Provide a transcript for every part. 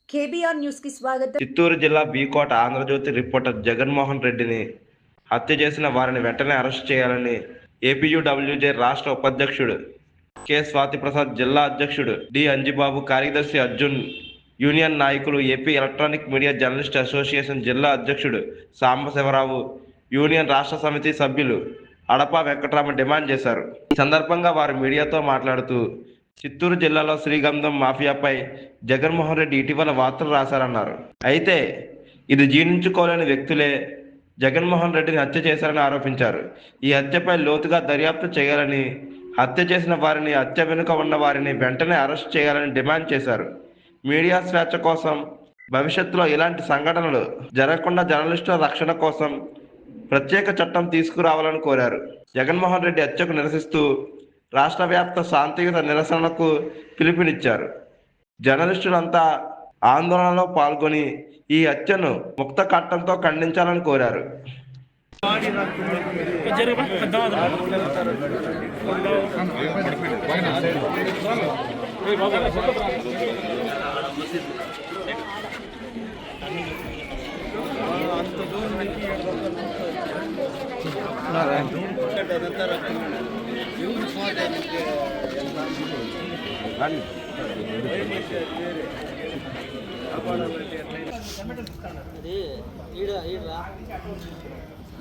KBR news కి స్వాగతం. చిత్తూరు జిల్లా బీకోట ఆంధ్రజ్యోతి రిపోర్టర్ జగన్మోహన్ రెడ్డిని హత్య చేసిన వారిని వెంటనే అరెస్ట్ చేయాలని ఏపీయూడబ్ల్యూజే రాష్ట్ర ఉపాధ్యక్షుడు కె స్వాతి ప్రసాద్, జిల్లా అధ్యక్షుడు డి అంజిబాబు, కార్యదర్శి అర్జున్, యూనియన్ నాయకులు, AP electronic media journalist association జిల్లా అధ్యక్షుడు సాంబశివరావు, యూనియన్ రాష్ట్ర సమితి సభ్యులు అడపా వెంకటరామ డిమాండ్ చేశారు. ఈ సందర్భంగా వారు మీడియాతో మాట్లాడుతూ చిత్తూరు జిల్లాలో శ్రీగంధం మాఫియాపై జగన్మోహన్ రెడ్డి ఇటీవల వార్తలు రాశారన్నారు. అయితే ఇది జీర్ణించుకోలేని వ్యక్తులే జగన్మోహన్ రెడ్డిని హత్య చేశారని ఆరోపించారు. ఈ హత్యపై లోతుగా దర్యాప్తు చేయాలని, హత్య చేసిన వారిని, హత్య వెనుక ఉన్న వారిని వెంటనే అరెస్ట్ చేయాలని డిమాండ్ చేశారు. మీడియా స్వేచ్ఛ కోసం, భవిష్యత్తులో ఇలాంటి సంఘటనలు జరగకుండా జర్నలిస్టుల రక్షణ కోసం ప్రత్యేక చట్టం తీసుకురావాలని కోరారు. జగన్మోహన్ రెడ్డి హత్యకు నిరసిస్తూ రాష్ట్ర వ్యాప్త శాంతియుత నిరసనలకు పిలుపునిచ్చారు. జర్నలిస్టులంతా ఆందోళనలో పాల్గొని ఈ హత్యను ముక్త కట్టంతో ఖండించాలని కోరారు.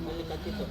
మళ్ళీ కత్తితో